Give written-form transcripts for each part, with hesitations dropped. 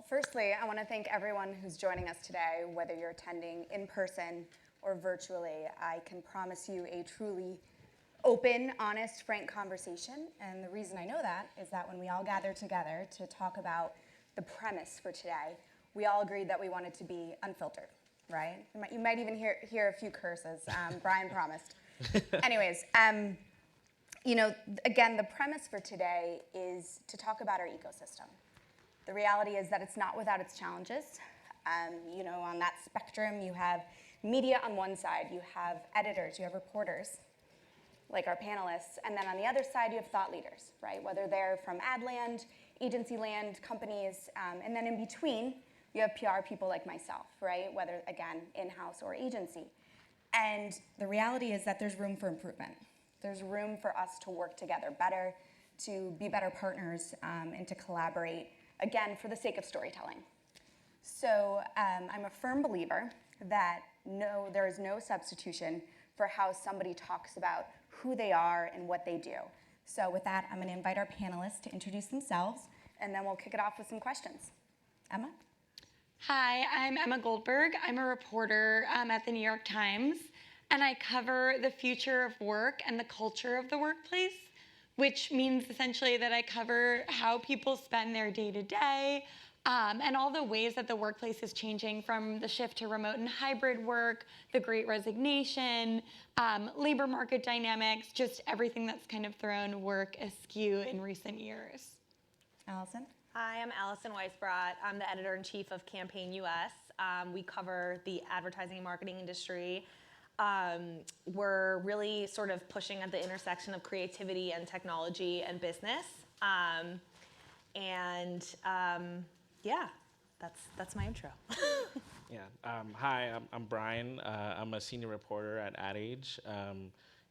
firstly, I want to thank everyone who's joining us today, whether you're attending in person or virtually. I can promise you a truly open, honest, frank conversation. And the reason I know that is that when we all gathered together to talk about the premise for today, we all agreed that we wanted to be unfiltered, right? You might even hear a few curses. Brian promised. Anyways, you know, again, the premise for today is to talk about our ecosystem. The reality is that it's not without its challenges. You know, on that spectrum, you have media on one side, you have editors, you have reporters, like our panelists, and then on the other side, you have thought leaders, right? Whether they're from adland, agency land, companies, and then in between, you have PR people like myself, right? Whether, again, in-house or agency. And the reality is that there's room for improvement. There's room for us to work together better, to be better partners, and to collaborate, again, for the sake of storytelling. So I'm a firm believer that there is no substitution for how somebody talks about who they are and what they do. So with that, I'm going to invite our panelists to introduce themselves, and then we'll kick it off with some questions. Emma? Hi, I'm Emma Goldberg. I'm a reporter at the New York Times, and I cover the future of work and the culture of the workplace, which means essentially that I cover how people spend their day-to-day and all the ways that the workplace is changing, from the shift to remote and hybrid work, the Great Resignation, labor market dynamics, just everything that's kind of thrown work askew in recent years. Allison? Hi, I'm Alison Weissbrot. I'm the editor-in-chief of Campaign U.S. We cover the advertising and marketing industry. We're really sort of pushing at the intersection of creativity and technology and business. Yeah, that's my intro. Yeah. Hi, I'm Brian. I'm a senior reporter at Ad Age.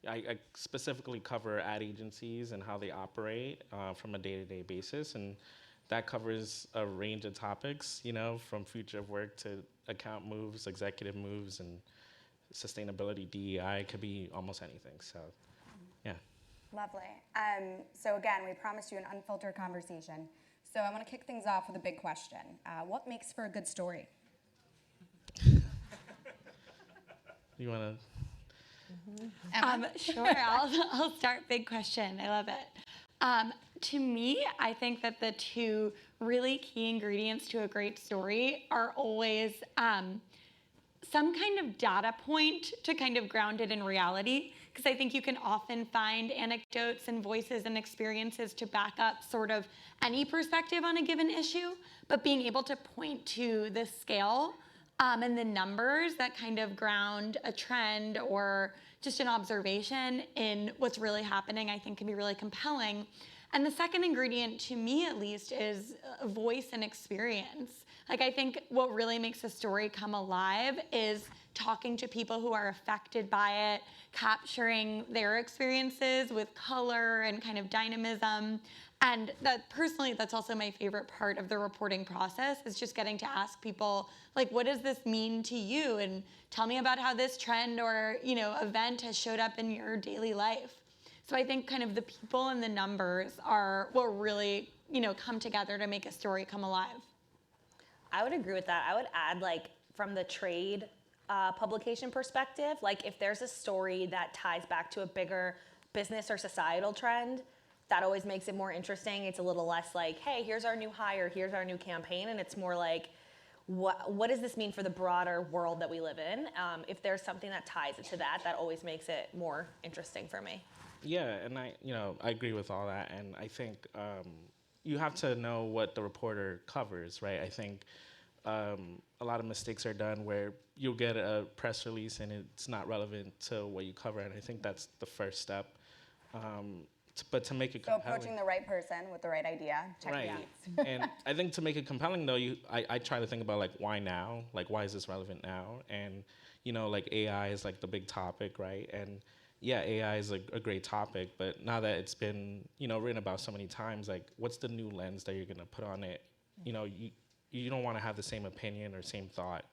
I specifically cover ad agencies and how they operate from a day-to-day basis, and that covers a range of topics, you know, from future of work to account moves, executive moves, and sustainability, DEI. It could be almost anything. So, yeah. Lovely. So again, we promised you an unfiltered conversation. So I want to kick things off with a big question. What makes for a good story? You want to? Sure, I'll start. Big question. I love it. To me, I think that the two really key ingredients to a great story are always some kind of data point to kind of ground it in reality, because I think you can often find anecdotes and voices and experiences to back up sort of any perspective on a given issue, but being able to point to the scale and the numbers that kind of ground a trend or just an observation in what's really happening, I think can be really compelling. And the second ingredient, to me at least, is voice and experience. Like, I think what really makes a story come alive is talking to people who are affected by it, capturing their experiences with color and kind of dynamism. And that, personally, that's also my favorite part of the reporting process, is just getting to ask people, like, what does this mean to you? And tell me about how this trend or, you know, event has showed up in your daily life. So I think kind of the people and the numbers are what really, you know, come together to make a story come alive. I would agree with that. I would add, like, from the trade publication perspective, like, if there's a story that ties back to a bigger business or societal trend, that always makes it more interesting. It's a little less like, hey, here's our new hire, here's our new campaign, and it's more like, what does this mean for the broader world that we live in? If there's something that ties it to that, that always makes it more interesting for me. Yeah, and I agree with all that, and I think you have to know what the reporter covers, right? I think a lot of mistakes are done where you'll get a press release and it's not relevant to what you cover, and I think that's the first step. But to make it compelling, approaching the right person with the right idea, check right. the And I think to make it compelling, though, I try to think about, like, why now? Like, why is this relevant now? And, you know, like, AI is, like, the big topic, right? And yeah, AI is a great topic, but now that it's been, you know, written about so many times, like, what's the new lens that you're going to put on it? You know, you don't want to have the same opinion or same thought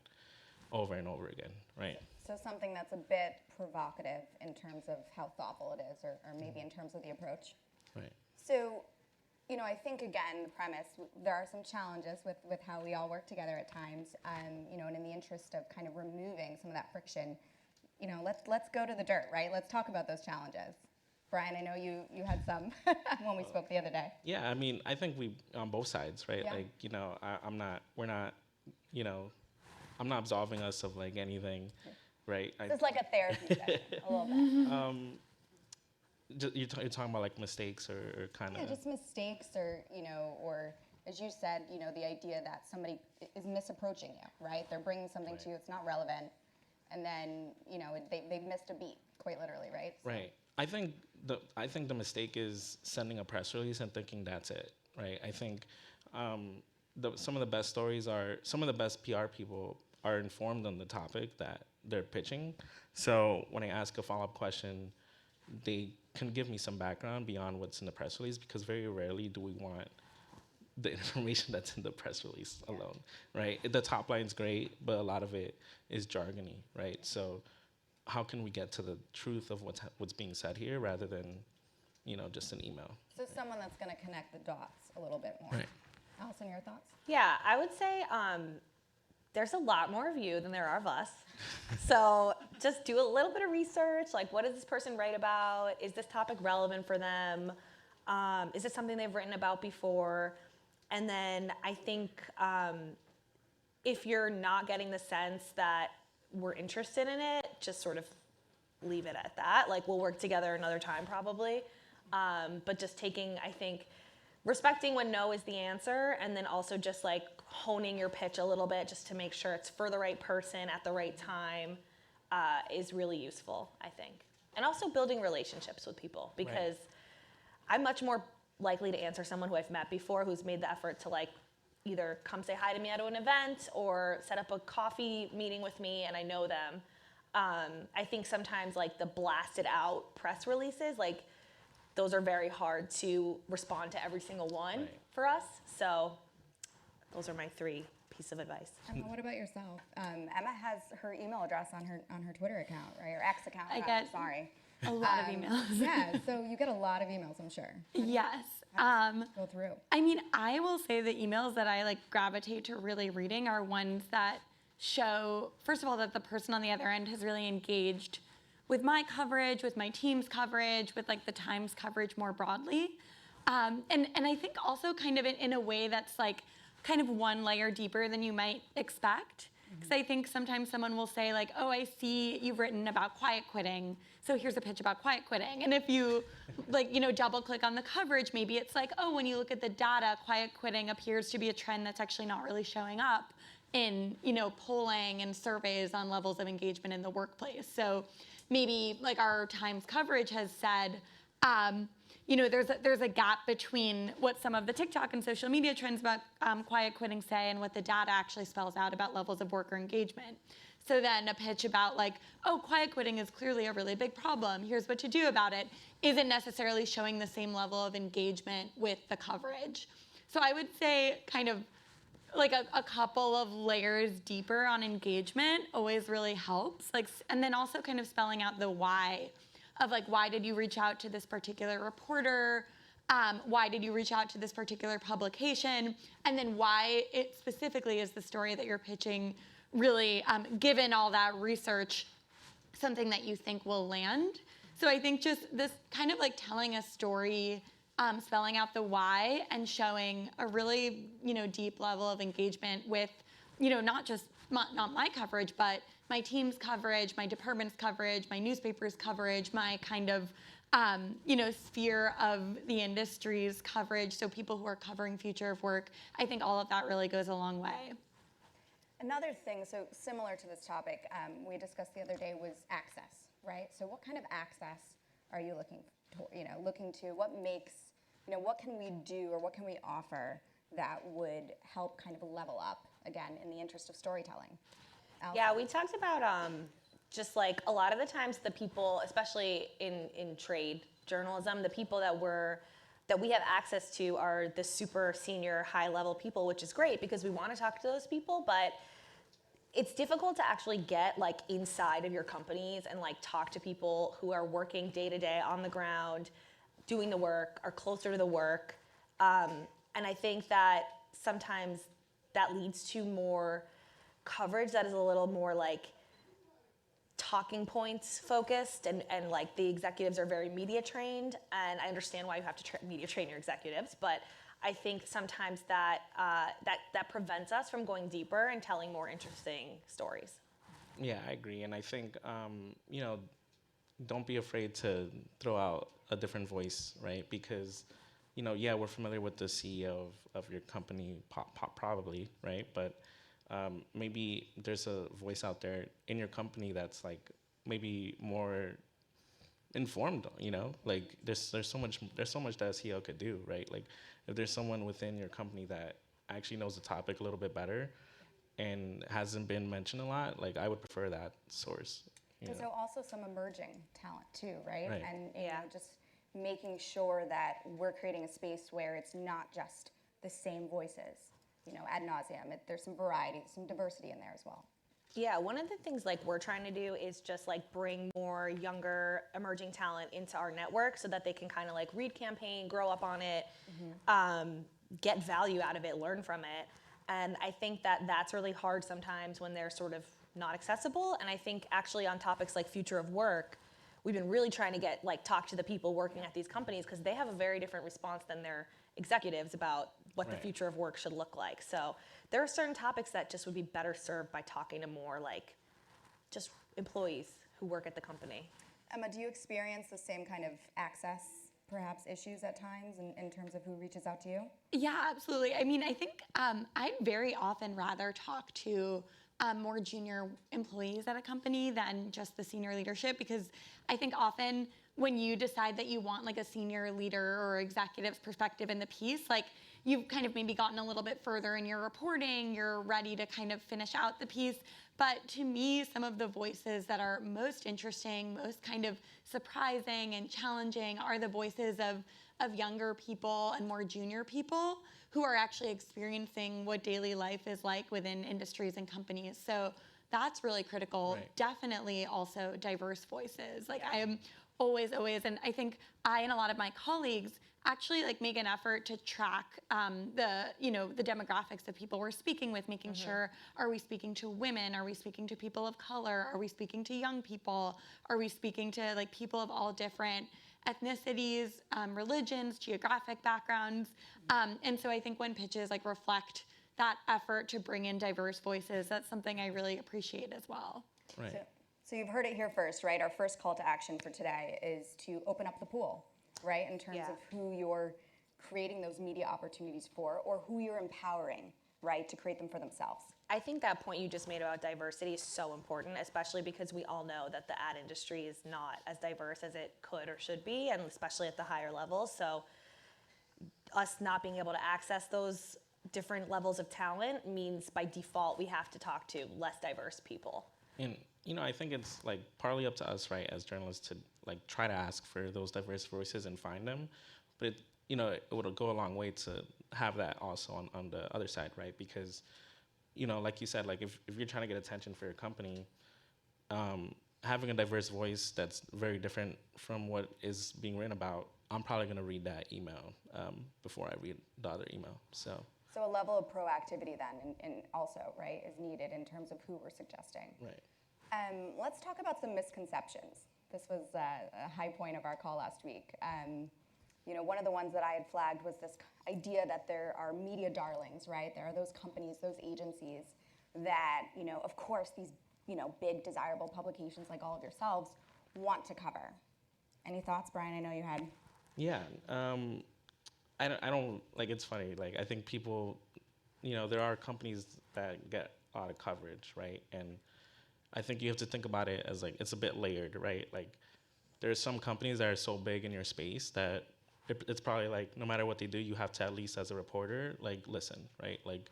over and over again, right? So something that's a bit provocative in terms of how thoughtful it is, or maybe in terms of the approach. Right. So I think, again, the premise, there are some challenges with how we all work together at times, and in the interest of kind of removing some of that friction, let's go to the dirt, right? Let's talk about those challenges. Brian, I know you had some when we spoke the other day. Yeah, I mean, I think we on both sides, right? Yeah. Like, we're not, I'm not absolving us of like anything, right? This is like a therapy session, a little bit. You're talking about like mistakes or kind of. Yeah, just mistakes or as you said, the idea that somebody is misapproaching you, right? They're bringing something to you, it's not relevant, and then, they've missed a beat, quite literally, right? So. Right. I think the mistake is sending a press release and thinking that's it, right? I think some of the best stories some of the best PR people are informed on the topic that they're pitching. So when I ask a follow-up question, they can give me some background beyond what's in the press release, because very rarely do we want the information that's in the press release alone, right? The top line's great, but a lot of it is jargony, right? So how can we get to the truth of what's being said here rather than, just an email? So someone that's going to connect the dots a little bit more. Right. Alison, your thoughts? Yeah, I would say there's a lot more of you than there are of us. So just do a little bit of research, like what does this person write about? Is this topic relevant for them? Is it something they've written about before? And then I think if you're not getting the sense that we're interested in it, just sort of leave it at that. Like, we'll work together another time probably. But just taking, I think, respecting when no is the answer, and then also just like honing your pitch a little bit just to make sure it's for the right person at the right time is really useful, I think. And also building relationships with people, because I'm much more likely to answer someone who I've met before, who's made the effort to like either come say hi to me at an event or set up a coffee meeting with me and I know them. I think sometimes like the blasted out press releases, like those are very hard to respond to every single one for us. So those are my 3 pieces of advice. Emma, what about yourself? Emma has her email address on her Twitter account, right? Or X account. I get sorry. a lot of emails. Yeah, so you get a lot of emails, I'm sure. Yes. Go through. I mean, I will say the emails that I like gravitate to really reading are ones that show, first of all, that the person on the other end has really engaged with my coverage, with my team's coverage, with like the Times coverage more broadly. And I think also kind of in a way that's like kind of one layer deeper than you might expect. Because I think sometimes someone will say like, oh, I see you've written about quiet quitting, so here's a pitch about quiet quitting. And if you like, double click on the coverage, maybe it's like, oh, when you look at the data, quiet quitting appears to be a trend that's actually not really showing up in, polling and surveys on levels of engagement in the workplace. So maybe like our Times coverage has said, there's a gap between what some of the TikTok and social media trends about quiet quitting say and what the data actually spells out about levels of worker engagement. So then a pitch about like, oh, quiet quitting is clearly a really big problem, here's what to do about it, isn't necessarily showing the same level of engagement with the coverage. So I would say kind of like a couple of layers deeper on engagement always really helps. Like, and then also kind of spelling out the why of like, why did you reach out to this particular reporter? Why did you reach out to this particular publication? And then why it specifically is the story that you're pitching really, given all that research, something that you think will land. So I think just this kind of like telling a story, spelling out the why and showing a really, deep level of engagement with, not just not my coverage, but my team's coverage, my department's coverage, my newspaper's coverage, my kind of, sphere of the industry's coverage. So people who are covering future of work, I think all of that really goes a long way. Another thing, so similar to this topic, we discussed the other day was access, right? So what kind of access are you looking to? What makes, what can we do or what can we offer that would help kind of level up, again, in the interest of storytelling? Alison? Yeah, we talked about just like a lot of the times the people, especially in trade journalism, the people that we have access to are the super senior high level people, which is great because we want to talk to those people, but it's difficult to actually get like inside of your companies and like talk to people who are working day to day on the ground, doing the work, are closer to the work. And I think that sometimes that leads to more coverage that is a little more like talking points focused, and like the executives are very media trained, and I understand why you have to media train your executives, but I think sometimes that that prevents us from going deeper and telling more interesting stories. Yeah, I agree, and I think don't be afraid to throw out a different voice, right? Because yeah, we're familiar with the CEO of your company, probably, right? But maybe there's a voice out there in your company that's like maybe more informed, like there's so much that a CEO could do, right? Like if there's someone within your company that actually knows the topic a little bit better and hasn't been mentioned a lot, like I would prefer that source. And so also some emerging talent too, right? Right. And just making sure that we're creating a space where it's not just the same voices, ad nauseum. There's some variety, some diversity in there as well. Yeah, one of the things like we're trying to do is just like bring more younger emerging talent into our network so that they can kind of like read Campaign, grow up on it, get value out of it, learn from it. And I think that that's really hard sometimes when they're sort of not accessible. And I think actually on topics like future of work, we've been really trying to talk to the people working at these companies because they have a very different response than their executives about what the future of work should look like. So there are certain topics that just would be better served by talking to more like just employees who work at the company. Emma, do you experience the same kind of access, perhaps, issues at times in terms of who reaches out to you? Yeah, absolutely. I mean, I think I'd very often rather talk to more junior employees at a company than just the senior leadership, because I think often when you decide that you want like a senior leader or executive's perspective in the piece, like you've kind of maybe gotten a little bit further in your reporting, you're ready to kind of finish out the piece. But to me, some of the voices that are most interesting, most kind of surprising and challenging are the voices of younger people and more junior people who are actually experiencing what daily life is like within industries and companies. So that's really critical. Right. Definitely also diverse voices. Like I am always, and I think I and a lot of my colleagues actually like make an effort to track the demographics of people we're speaking with, making sure, are we speaking to women? Are we speaking to people of color? Are we speaking to young people? Are we speaking to like people of all different ethnicities, religions, geographic backgrounds? And so I think when pitches like reflect that effort to bring in diverse voices, that's something I really appreciate as well. Right. So you've heard it here first, right? Our first call to action for today is to open up the pool, right? In terms of who you're creating those media opportunities for, or who you're empowering, right, to create them for themselves. I think that point you just made about diversity is so important, especially because we all know that the ad industry is not as diverse as it could or should be, and especially at the higher levels. So us not being able to access those different levels of talent means by default we have to talk to less diverse people. And I think it's like partly up to us, right, as journalists to like try to ask for those diverse voices and find them. But it would go a long way to have that also on the other side, right? Because like you said, like if you're trying to get attention for your company, having a diverse voice that's very different from what is being written about, I'm probably going to read that email before I read the other email. So a level of proactivity then, and also, right, is needed in terms of who we're suggesting. right. Let's talk about some misconceptions. This was a high point of our call last week. One of the ones that I had flagged was this idea that there are media darlings, right? There are those companies, those agencies that, of course, these, big desirable publications like all of yourselves want to cover. Any thoughts, Brian? I know you had. Yeah. I don't like, it's funny. Like, I think people, there are companies that get a lot of coverage, right? And I think you have to think about it as like, it's a bit layered, right? Like, there's some companies that are so big in your space that it's probably like, no matter what they do, you have to at least as a reporter, like, listen, right? Like,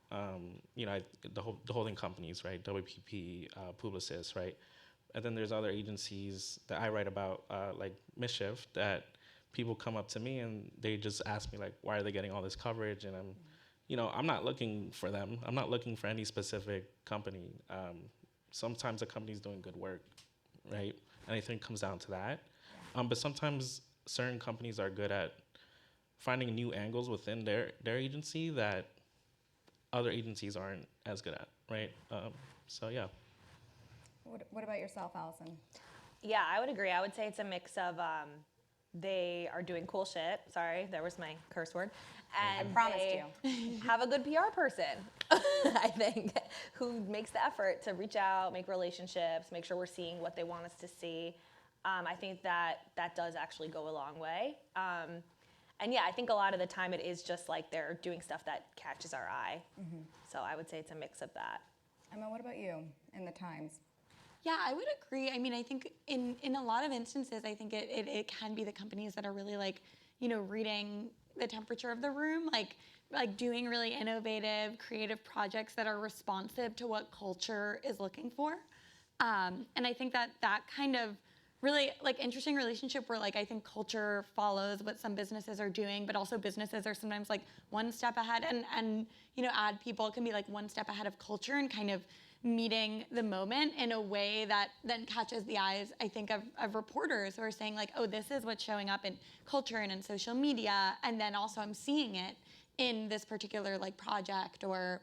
the holding companies, right? WPP, Publicis, right? And then there's other agencies that I write about, like Mischief, that people come up to me and they just ask me like, why are they getting all this coverage? And I'm not looking for them. I'm not looking for any specific company. Sometimes a company's doing good work, right? And I think it comes down to that. But sometimes certain companies are good at finding new angles within their agency that other agencies aren't as good at, right? So yeah. What about yourself, Allison? Yeah, I would agree. I would say it's a mix of they are doing cool shit. Sorry, there was my curse word. And I promised you. Have a good PR person, I think, who makes the effort to reach out, make relationships, make sure we're seeing what they want us to see. I think that does actually go a long way. And yeah, I think a lot of the time it is just like they're doing stuff that catches our eye. So I would say it's a mix of that. Emma, what about you in the Times? Yeah, I would agree. I mean, I think in a lot of instances, I think it can be the companies that are really like, reading the temperature of the room, like doing really innovative, creative projects that are responsive to what culture is looking for. And I think that kind of really like interesting relationship where like I think culture follows what some businesses are doing, but also businesses are sometimes like one step ahead, and ad people can be like one step ahead of culture and kind of meeting the moment in a way that then catches the eyes, I think, of reporters who are saying like, oh, this is what's showing up in culture and in social media, and then also I'm seeing it in this particular like project or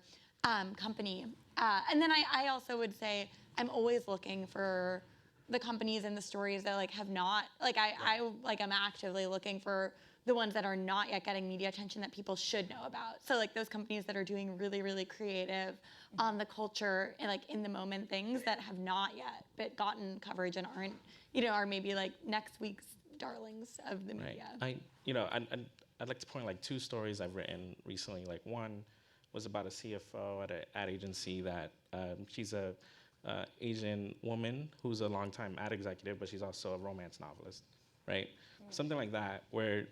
company. And then I also would say I'm always looking for the companies and the stories that like have not, like I'm actively looking for the ones that are not yet getting media attention that people should know about. So like those companies that are doing really, really creative on the culture and like in the moment things that have not yet but gotten coverage and aren't, are maybe like next week's darlings of the media. Right. I'd like to point like two stories I've written recently. Like one was about a CFO at an ad agency that she's a Asian woman who's a longtime ad executive, but she's also a romance novelist, right? Something like that where,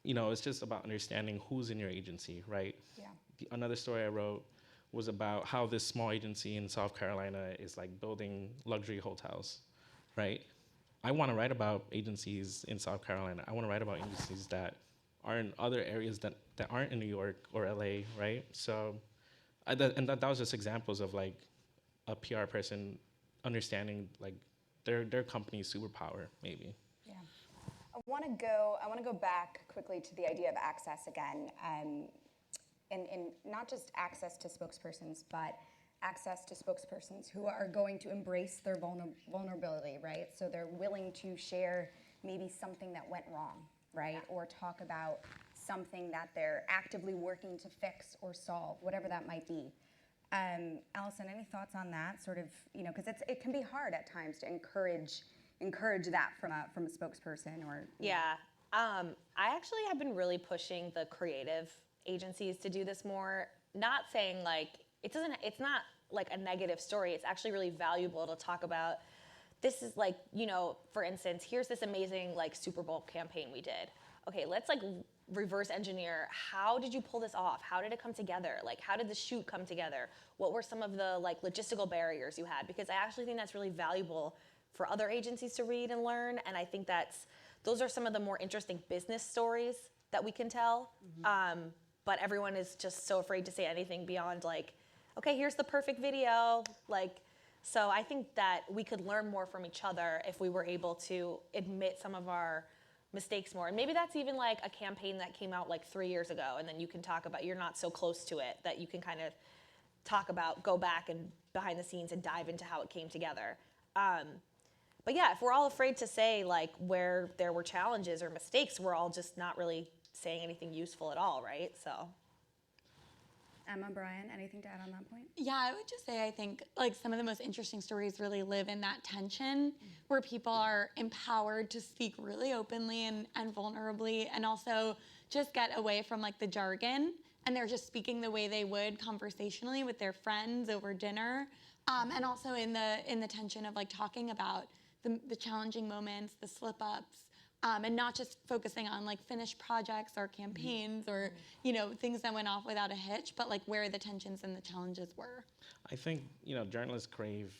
it's just about understanding who's in your agency, right? Yeah. Another story I wrote was about how this small agency in South Carolina is like building luxury hotels, right? I want to write about agencies in South Carolina. I want to write about agencies that are in other areas that aren't in New York or LA, right? So, that was just examples of like a PR person understanding like their company's superpower, maybe. Yeah. I want to go back quickly to the idea of access again, and not just access to spokespersons, but access to spokespersons who are going to embrace their vulnerability, right? So they're willing to share maybe something that went wrong, right? Or talk about something that they're actively working to fix or solve, whatever that might be. Alison, any thoughts on that? Sort of, because it can be hard at times to encourage that from a spokesperson or. Yeah, I actually have been really pushing the creative agencies to do this more. Not saying like it's not like a negative story. It's actually really valuable to talk about. This is like, for instance, here's this amazing like Super Bowl campaign we did. Okay, let's like reverse engineer. How did you pull this off? How did it come together? Like, how did the shoot come together? What were some of the like logistical barriers you had? Because I actually think that's really valuable for other agencies to read and learn. And I think those are some of the more interesting business stories that we can tell. But everyone is just so afraid to say anything beyond like, okay, here's the perfect video. Like, so I think that we could learn more from each other if we were able to admit some of our mistakes more. And maybe that's even like a campaign that came out like 3 years ago, and then you can talk about, you're not so close to it, that you can kind of talk about, go back and behind the scenes and dive into how it came together. But yeah, if we're all afraid to say like where there were challenges or mistakes, we're all just not really saying anything useful at all, right? So. Emma, Brian, anything to add on that point? Yeah, I would just say I think like some of the most interesting stories really live in that tension where people are empowered to speak really openly and vulnerably, and also just get away from like the jargon, and they're just speaking the way they would conversationally with their friends over dinner, and also in the tension of like talking about the challenging moments, the slip-ups, and not just focusing on like finished projects or campaigns or things that went off without a hitch, but like where the tensions and the challenges were. I think journalists crave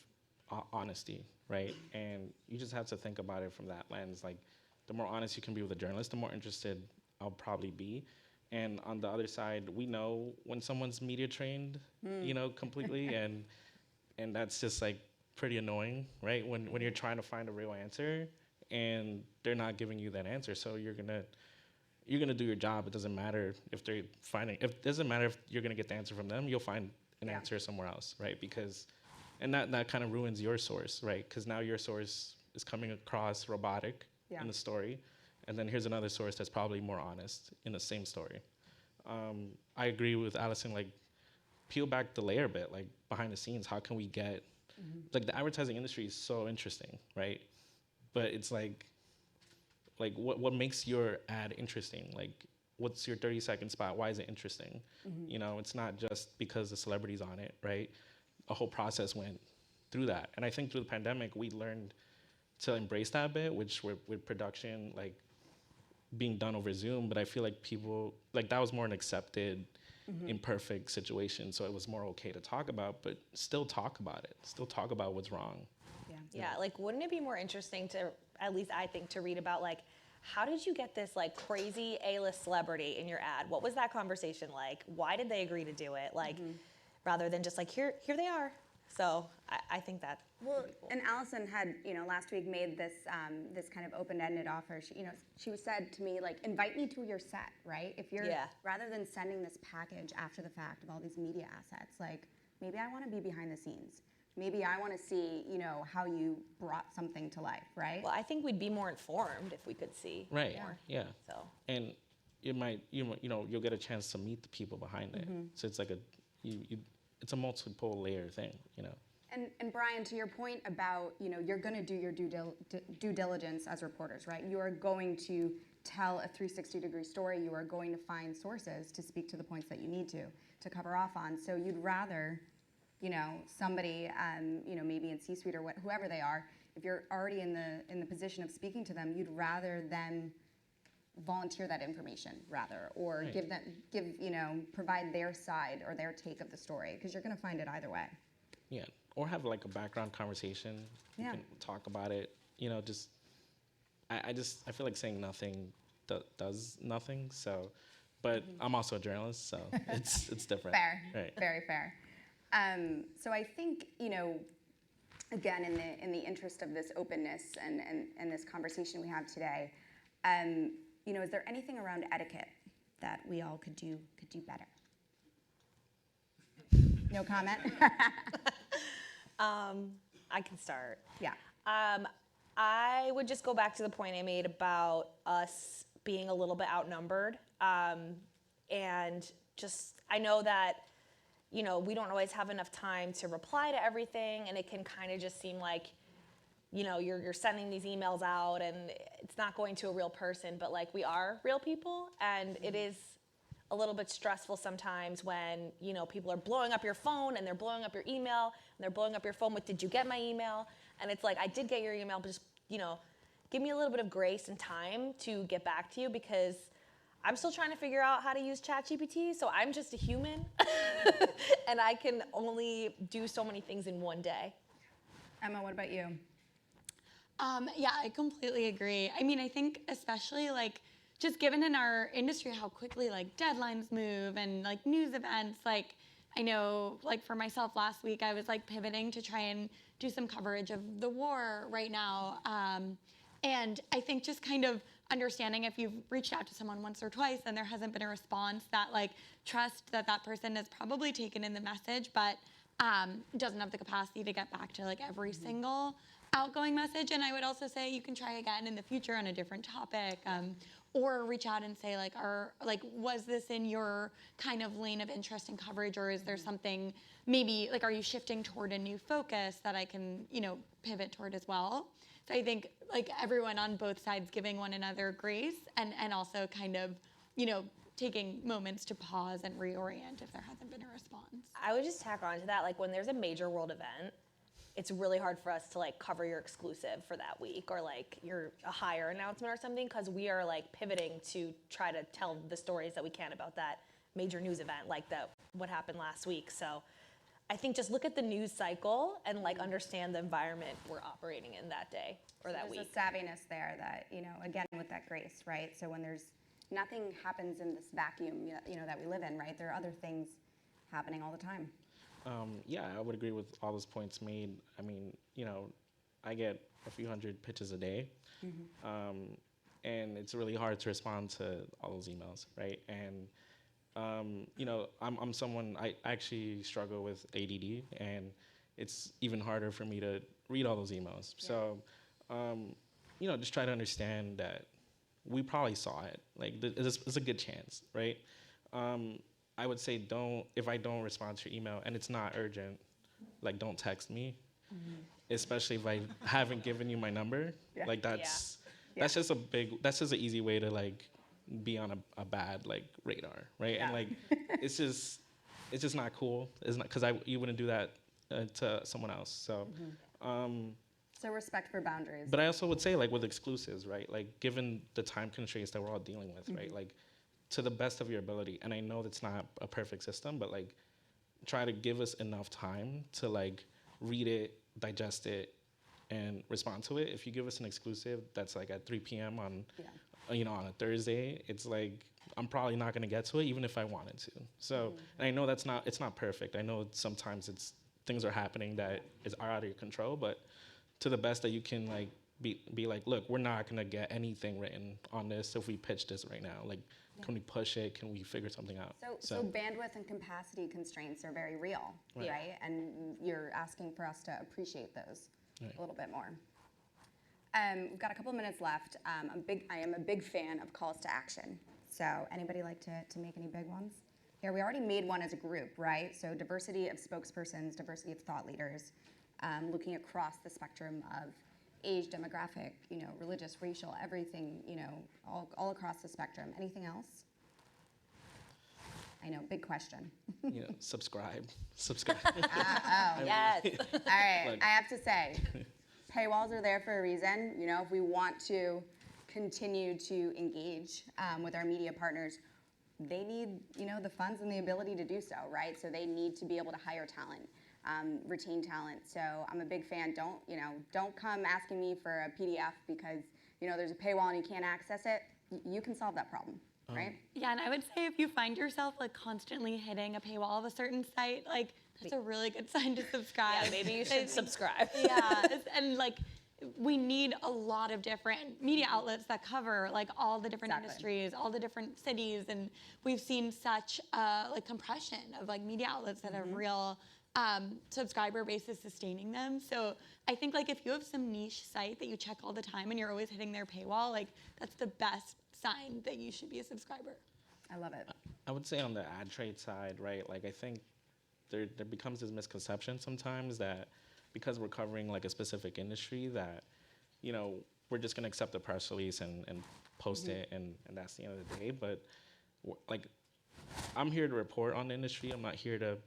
honesty, right? And you just have to think about it from that lens. Like, the more honest you can be with a journalist, the more interested I'll probably be. And on the other side, we know when someone's media trained, completely, and that's just like pretty annoying, right? When you're trying to find a real answer and they're not giving you that answer, so you're gonna you're gonna do your job. It doesn't matter if it doesn't matter if you're gonna get the answer from them. You'll find an answer somewhere else, right? Because, and that kind of ruins your source, right? Because now your source is coming across robotic in the story, and then here's another source that's probably more honest in the same story. I agree with Alison. Like, peel back the layer a bit, like behind the scenes. How can we get like the advertising industry is so interesting, right? But it's like what makes your ad interesting? Like, what's your 30-second spot? Why is it interesting? You know, it's not just because the celebrity's on it, right? A whole process went through that. And I think through the pandemic, we learned to embrace that a bit, which with production, like being done over Zoom, but I feel like people, like that was more an accepted, imperfect situation. So it was more okay to talk about, but still talk about it. Still talk about what's wrong. Yeah, like wouldn't it be more interesting to, at least I think, to read about like, how did you get this like crazy A-list celebrity in your ad? What was that conversation like? Why did they agree to do it? Like, rather than just like, here they are. So I think that. Well, and Alison had, last week made this this kind of open-ended offer. She said to me, like, invite me to your set, right? If you're, rather than sending this package after the fact of all these media assets, like, maybe I want to be behind the scenes. Maybe I want to see, how you brought something to life, right? Well, I think we'd be more informed if we could see more. Yeah. So. And it might, you'll get a chance to meet the people behind it. So it's like it's a multiple layer thing, And Brian, to your point about, you're going to do your due diligence as reporters, right? You are going to tell a 360-degree story. You are going to find sources to speak to the points that you need to cover off on. So you'd rather, somebody, maybe in C-suite or whoever they are, if you're already in the position of speaking to them, you'd rather them volunteer that information or provide their side or their take of the story, because you're going to find it either way. Yeah, or have like a background conversation. You can talk about it. I feel like saying nothing does nothing. So, but I'm also a journalist, so it's different. Fair, right. Very fair. So I think again, in the interest of this openness and this conversation we have today, is there anything around etiquette that we all could do better? No comment? I can start. Yeah. I would just go back to the point I made about us being a little bit outnumbered. And just, I know that, we don't always have enough time to reply to everything, and it can kind of just seem like, you're sending these emails out and it's not going to a real person, but like we are real people, and it is a little bit stressful sometimes when, people are blowing up your phone and they're blowing up your email and they're blowing up your phone with, did you get my email? And it's like, I did get your email, but just, give me a little bit of grace and time to get back to you, because I'm still trying to figure out how to use ChatGPT, so I'm just a human and I can only do so many things in one day. Emma, what about you? Yeah, I completely agree. I mean, I think especially like just given in our industry how quickly like deadlines move and like news events, like I know like for myself last week, I was like pivoting to try and do some coverage of the war right now. And I think just kind of understanding if you've reached out to someone once or twice and there hasn't been a response, that like trust that person has probably taken in the message, but doesn't have the capacity to get back to like every single outgoing message. And I would also say you can try again in the future on a different topic, or reach out and say was this in your kind of lane of interest and coverage, or is there something maybe like, are you shifting toward a new focus that I can, pivot toward as well? So I think like everyone on both sides giving one another grace and also kind of, taking moments to pause and reorient if there hasn't been a response. I would just tack on to that, like when there's a major world event, it's really hard for us to like cover your exclusive for that week, or like a hire announcement or something, because we are like pivoting to try to tell the stories that we can about that major news event, like what happened last week. So I think just look at the news cycle and like understand the environment we're operating in that day or that week. There's a savviness there that, again, with that grace, right? So when nothing happens in this vacuum, that we live in, right? There are other things happening all the time. Yeah, I would agree with all those points made. I mean, I get a few hundred pitches a day. and it's really hard to respond to all those emails, right? And I'm someone, I actually struggle with ADD, and it's even harder for me to read all those emails. Yeah. So, just try to understand that we probably saw it. Like, it's a good chance, right? I would say if I don't respond to your email and it's not urgent, like, don't text me, especially if I haven't given you my number. Yeah. Like, that's just an easy way to, like, be on a bad, like, radar, right? Yeah. And, like, it's just not cool. It's not, because you wouldn't do that to someone else. So, So respect for boundaries. but I also would say, like, with exclusives, right? Like, given the time constraints that we're all dealing with, right? Like, to the best of your ability, and I know that's not a perfect system, but, like, try to give us enough time to, like, read it, digest it, and respond to it. If you give us an exclusive that's, like, at 3 p.m. on on a Thursday, it's like, I'm probably not gonna get to it even if I wanted to. So, and I know it's not perfect. I know sometimes things are happening that are out of your control, but to the best that you can, like, be like, look, we're not gonna get anything written on this if we pitch this right now. Like, can we push it? Can we figure something out? So bandwidth and capacity constraints are very real, right? And you're asking for us to appreciate those a little bit more. We've got a couple of minutes left. I am a big fan of calls to action. So anybody like to make any big ones? Here, we already made one as a group, right? So diversity of spokespersons, diversity of thought leaders, looking across the spectrum of age, demographic, religious, racial, everything, all across the spectrum. Anything else? I know, big question. Subscribe. Yes. All right, I have to say, paywalls are there for a reason. If we want to continue to engage with our media partners, they need, the funds and the ability to do so, right? So they need to be able to hire talent, retain talent. So I'm a big fan. Don't come asking me for a PDF because, there's a paywall and you can't access it. You can solve that problem, right? Yeah, and I would say if you find yourself, like, constantly hitting a paywall of a certain site, like, that's a really good sign to subscribe. Yeah, maybe you should subscribe. And, like, we need a lot of different media outlets that cover, like, all the different industries, all the different cities, and we've seen such like, compression of, like, media outlets that have real subscriber bases sustaining them. So I think, like, if you have some niche site that you check all the time and you're always hitting their paywall, like, that's the best sign that you should be a subscriber. I love it. I would say on the ad trade side, right? Like, I think there becomes this misconception sometimes that because we're covering, like, a specific industry that, we're just gonna accept the press release and post it and that's the end of the day. But, like, I'm here to report on the industry. I'm not here to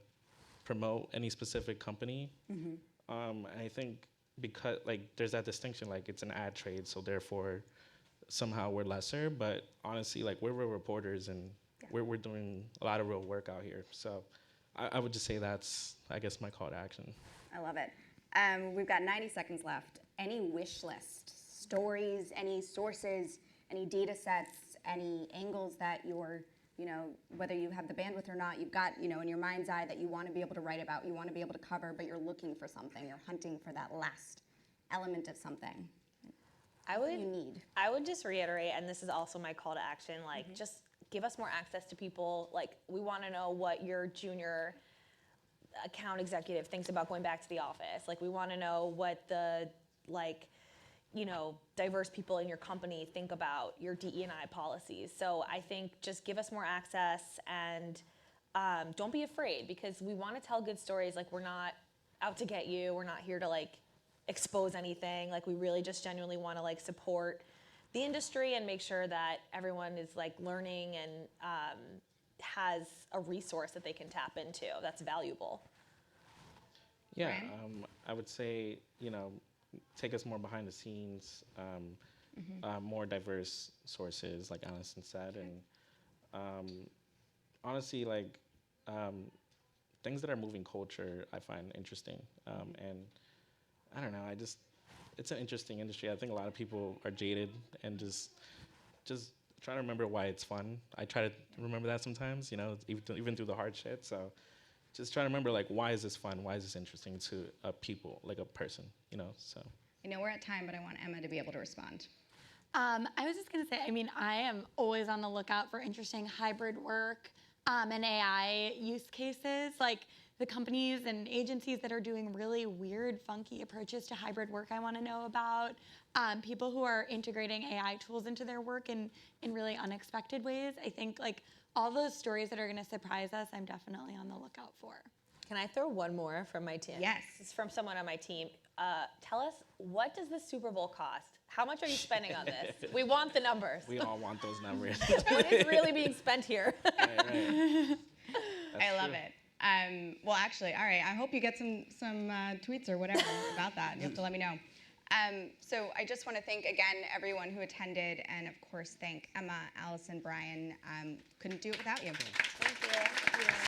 promote any specific company. And I think because, like, there's that distinction, like, it's an ad trade, so therefore somehow we're lesser. But honestly, like, we're real reporters and we're doing a lot of real work out here. So I would just say that's, I guess, my call to action. I love it. We've got 90 seconds left. Any wish list, stories, any sources, any data sets, any angles that you're, whether you have the bandwidth or not, you've got, in your mind's eye that you want to be able to write about, you want to be able to cover, but you're looking for something, you're hunting for that last element of something. What do you need? I would just reiterate, and this is also my call to action, like, just give us more access to people. Like, we want to know what your junior account executive thinks about going back to the office. Like, we want to know what the, like, diverse people in your company think about your DE&I policies. So I think just give us more access and don't be afraid, because we want to tell good stories. Like, we're not out to get you. We're not here to, like, expose anything. Like, we really just genuinely want to, like, support the industry and make sure that everyone is, like, learning and has a resource that they can tap into that's valuable. Yeah, I would say, take us more behind the scenes, more diverse sources, like Alison said, and honestly, like, things that are moving culture, I find interesting, and I don't know, it's an interesting industry. I think a lot of people are jaded and just trying to remember why it's fun. I try to remember that sometimes, even through the hard shit. So just try to remember, like, why is this fun? Why is this interesting to a people, like a person, so. I know we're at time, but I want Emma to be able to respond. I was just going to say, I mean, I am always on the lookout for interesting hybrid work and AI use cases. Like the companies and agencies that are doing really weird, funky approaches to hybrid work I want to know about. People who are integrating AI tools into their work in really unexpected ways. I think like all those stories that are going to surprise us, I'm definitely on the lookout for. Can I throw one more from my team? Yes. This is from someone on my team. Tell us, what does the Super Bowl cost? How much are you spending on this? We want the numbers. We all want those numbers. What is really being spent here? Right. I love it. Well, actually, all right. I hope you get some tweets or whatever about that. You have to let me know. So I just want to thank again everyone who attended, and of course thank Emma, Alison, Brian. Couldn't do it without you. Thank you.